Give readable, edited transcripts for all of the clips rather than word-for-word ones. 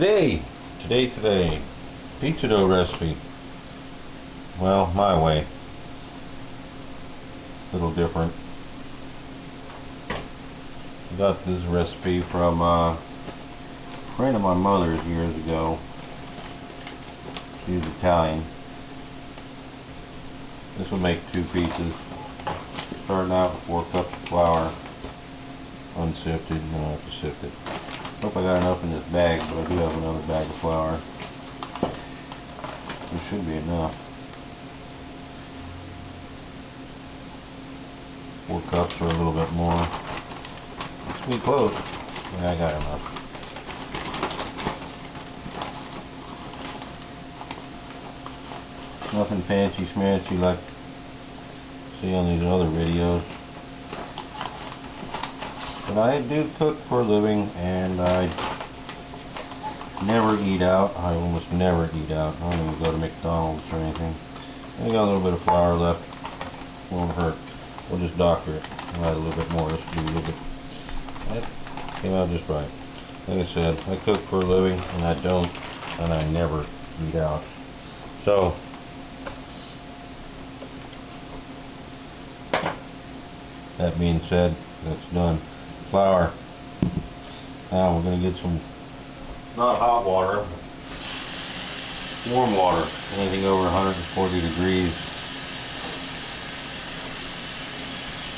Today, pizza dough recipe. Well, my way. A little different. I got this recipe from a friend of my mother's years ago. She was Italian. This will make 2 pieces. Starting out with 4 cups of flour, unsifted. No, I have to sift it. Hope I got enough in this bag, but I do have another bag of flour. There should be enough. 4 cups or a little bit more. It's pretty close. Yeah, I got enough. Nothing fancy schmancy like see on these other videos. But I do cook for a living, and I never eat out. I almost never eat out. I don't even go to McDonald's or anything. I got a little bit of flour left. Won't hurt. We'll just doctor it. I'll add a little bit more. This will be a little bit. That came out just right. Like I said, I cook for a living, and I don't, and I never eat out. So, that being said, that's done. Flour. Now we're going to get some, not hot water, warm water. Anything over 140 degrees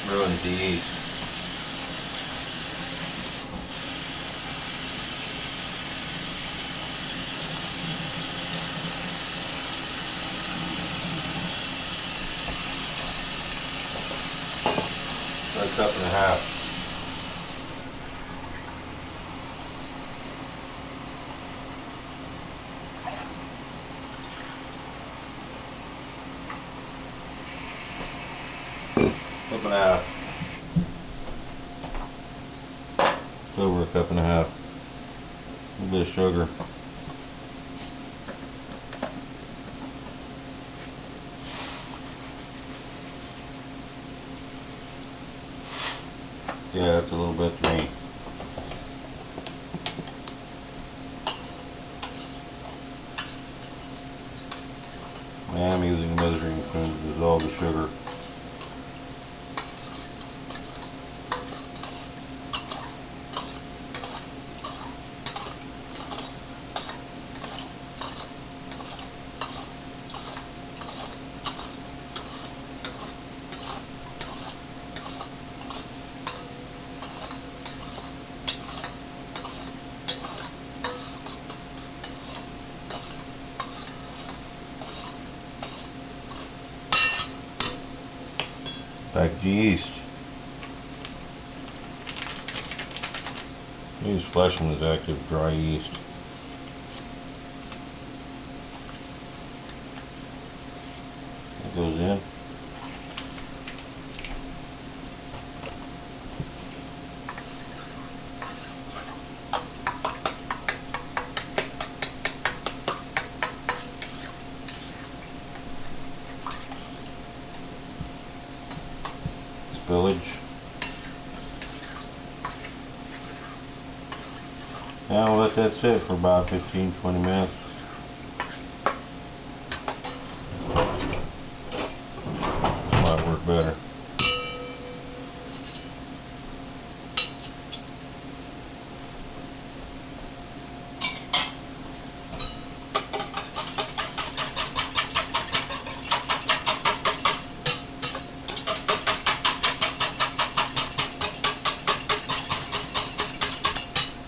ruins the yeast. A cup and a half. Cup and a half. It's over a cup and a half. A little bit of sugar. Yeah, that's a little bit to me. I'm using a measuring spoon to dissolve the sugar. Package yeast. Use Fleischmann's active dry yeast. That goes in. Spillage. Now we'll let that sit for about 15-20 minutes. Might work better.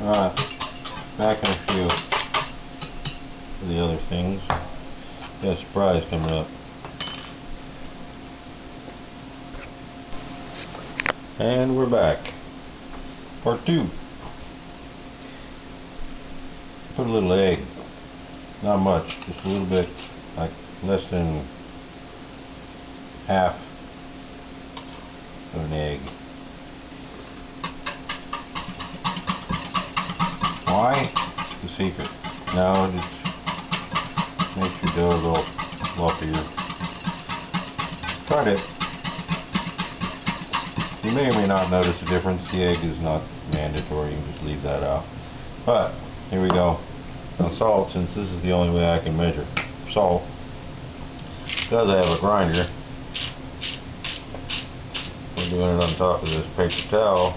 Alright, back in a few for the other things. Got a surprise coming up. And we're back. Part 2. Put a little egg. Not much, just a little bit, like less than half of an egg. Why? It's the secret. No, just makes your dough a little fluffier. Try it. You may or may not notice the difference. The egg is not mandatory. You can just leave that out. But, here we go. Now salt, since this is the only way I can measure salt, because I have a grinder, we're doing it on top of this paper towel.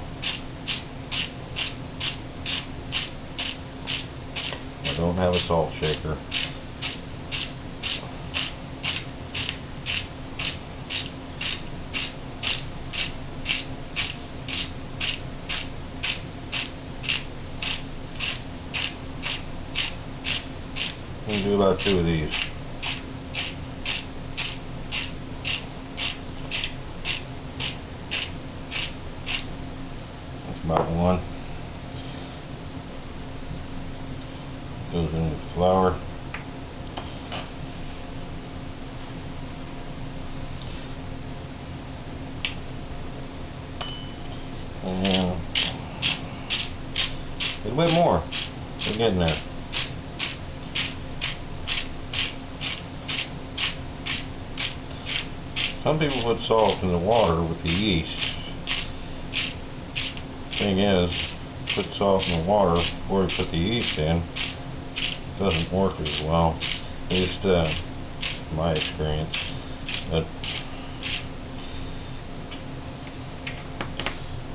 I don't have a salt shaker. We'll do about 2 of these. That's about 1. Goes into the flour. And a little bit more. We're getting there. Some people put salt in the water with the yeast. Thing is, put salt in the water before you put the yeast in. It doesn't work as well. At least my experience. But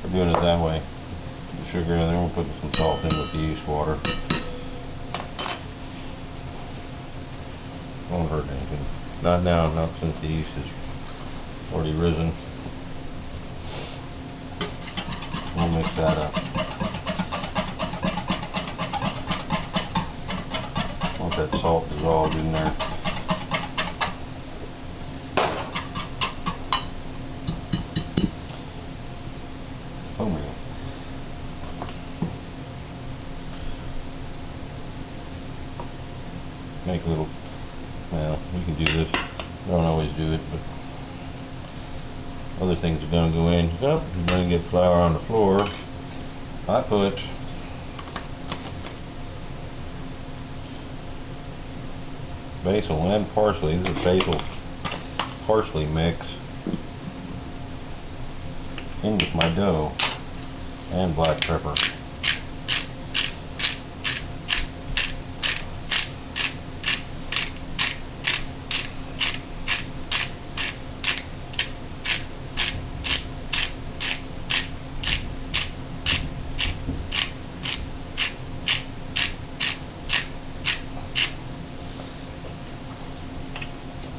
we're doing it that way. Put the sugar in there. We're putting some salt in with the yeast water. Won't hurt anything. Not now. Not since the yeast is already risen. We'll mix that up. Once that salt dissolved in there. Oh man. Make a little, well, you can do this. Don't always do it, but other things are going to go in. Yep, you're going to get flour on the floor. I put basil and parsley. This is basil parsley mix in with my dough and black pepper.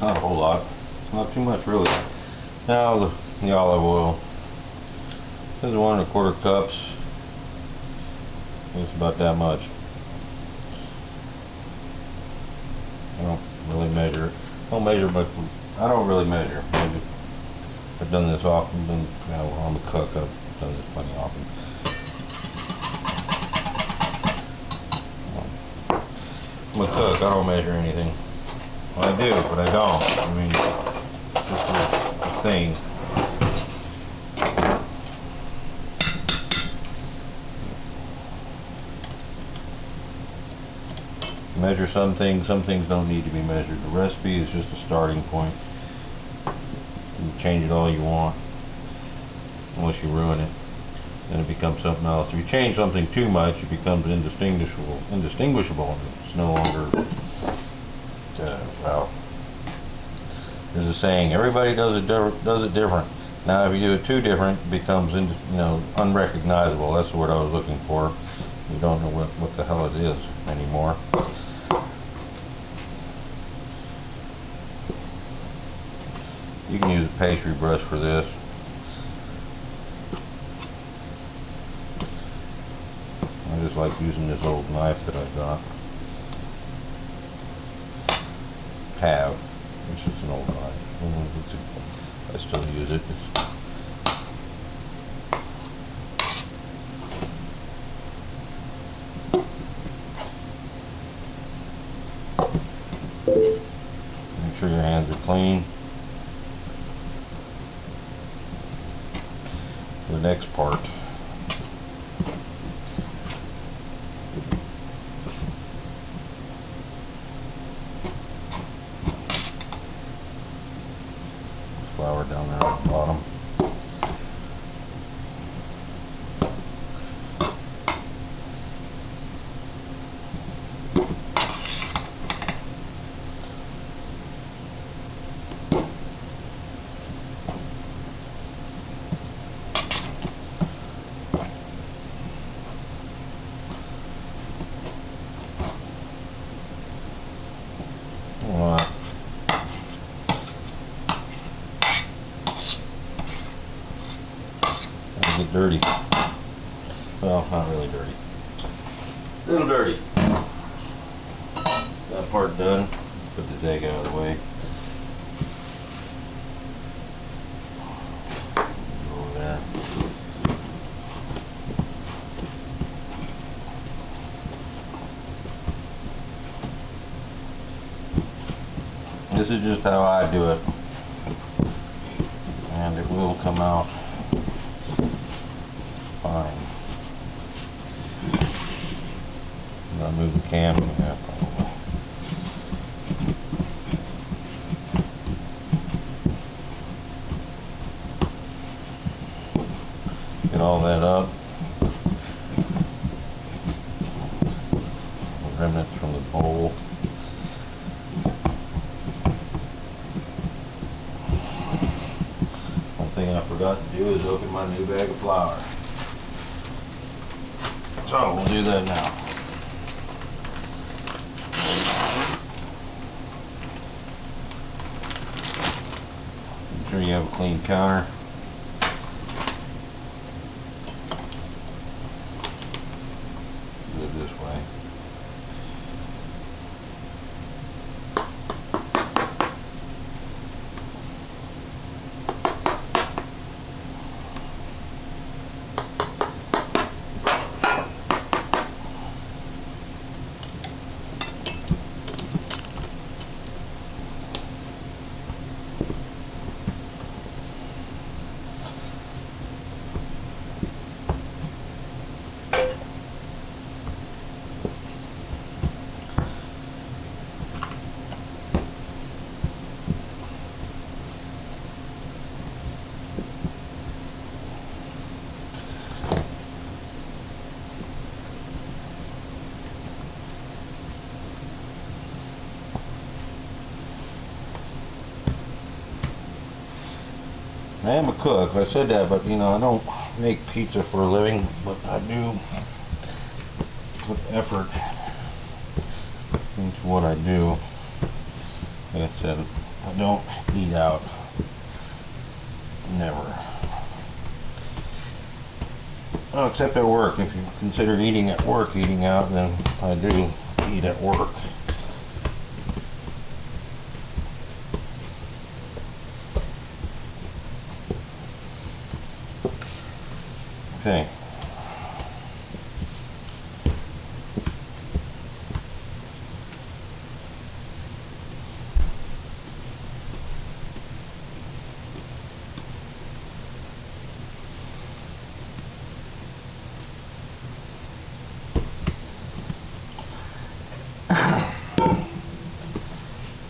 Not a whole lot. Not too much really. Now the olive oil. This is 1 1/4 cups. It's about that much. I don't really measure it. I don't really measure. I've done this often. I'm a cook. I've done this plenty often. I'm a cook. I don't measure anything. Well, I do, but I don't. I mean, this is the thing. Measure some things don't need to be measured. The recipe is just a starting point. You can change it all you want, unless you ruin it. Then it becomes something else. If you change something too much, it becomes indistinguishable. It's no longer, well, there's a saying, everybody does it different. Now if you do it too different, it becomes unrecognizable. That's the word I was looking for. You don't know what the hell it is anymore. You can use a pastry brush for this. I just like using this old knife that I've got. It's just an old knife. I still use it. Make sure your hands are clean. The next part. Flour down there at the bottom. to get dirty. Well, not really dirty. A little dirty. That part done. Put the egg out of the way. Over there. This is just how I do it. And it will come out fine. I'm gonna move the cam here. Get all that up. The remnants from the bowl. One thing I forgot to do is open my new bag of flour. So we'll do that now. Make sure you have a clean counter. Do it this way. I am a cook, I said that, but you know, I don't make pizza for a living, but I do put effort into what I do. Like I said, I don't eat out. Never. Oh, except at work. If you consider eating at work eating out, then I do eat at work. Okay.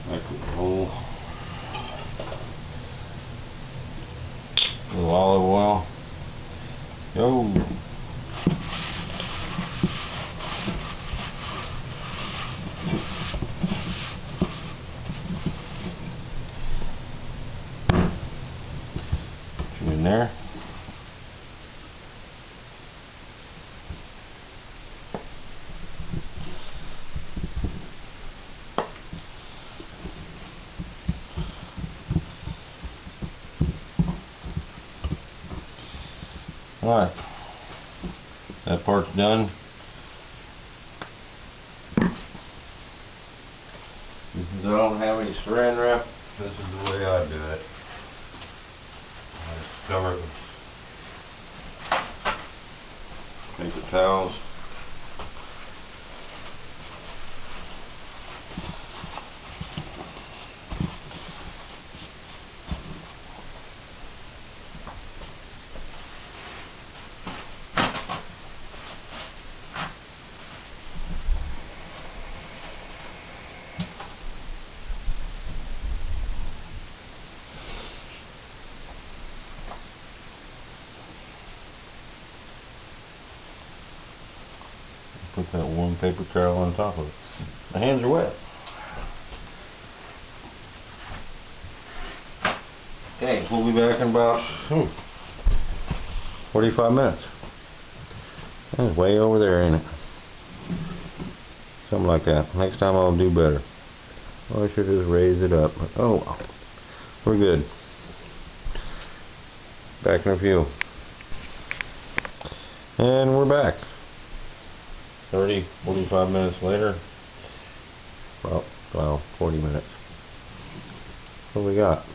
I put the whole little olive oil. Yo. Put you in there. Alright, that part's done. Since I don't have any saran wrap, this is the way I do it. I just cover it with paper towels. Put that warm paper towel on top of it. My hands are wet. Okay, we'll be back in about 45 minutes. That's way over there, ain't it? Something like that. Next time I'll do better. Oh, I should just raise it up. Oh, we're good. Back in a few. And we're back. 45 minutes later. Well, 40 minutes. What do we got?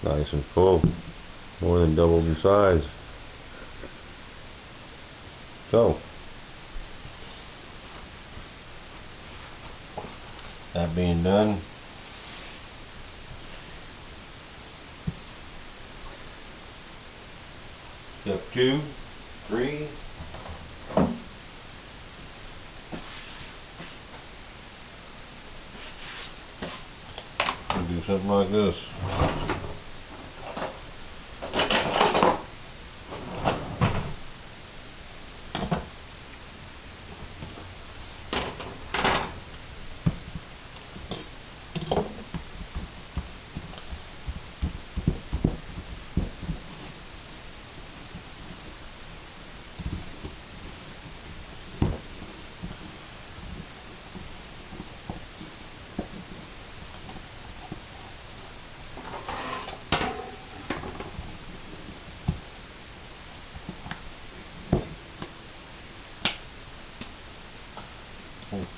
Nice and full. More than doubled in size. So, that being done, step 2, 3, we'll do something like this.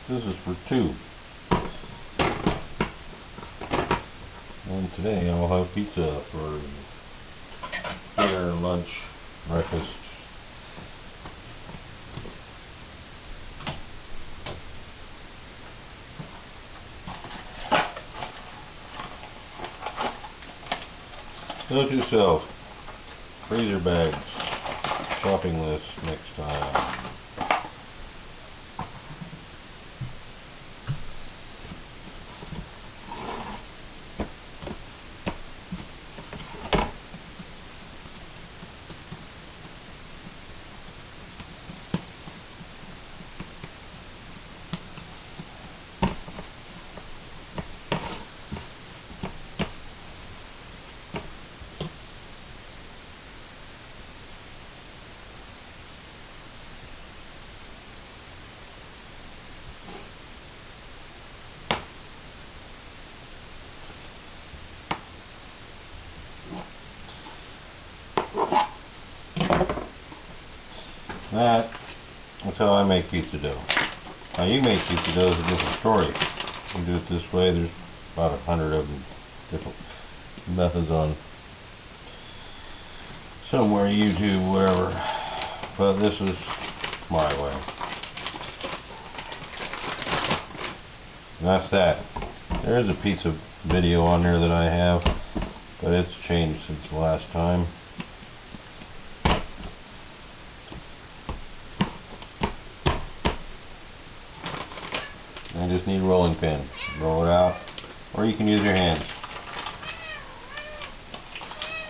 This is for 2. And today I'll have pizza for dinner, lunch, breakfast. Note to yourself, freezer bags, shopping list next time. That's how I make pizza dough. Now you make pizza dough is a different story. You do it this way, there's about 100 of them, different methods on somewhere, YouTube, wherever. But this is my way. And that's that. There is a pizza video on there that I have, but it's changed since the last time. I just need a rolling pin. Roll it out, or you can use your hands.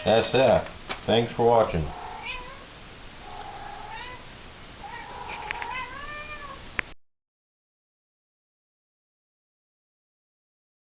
That's that. Thanks for watching.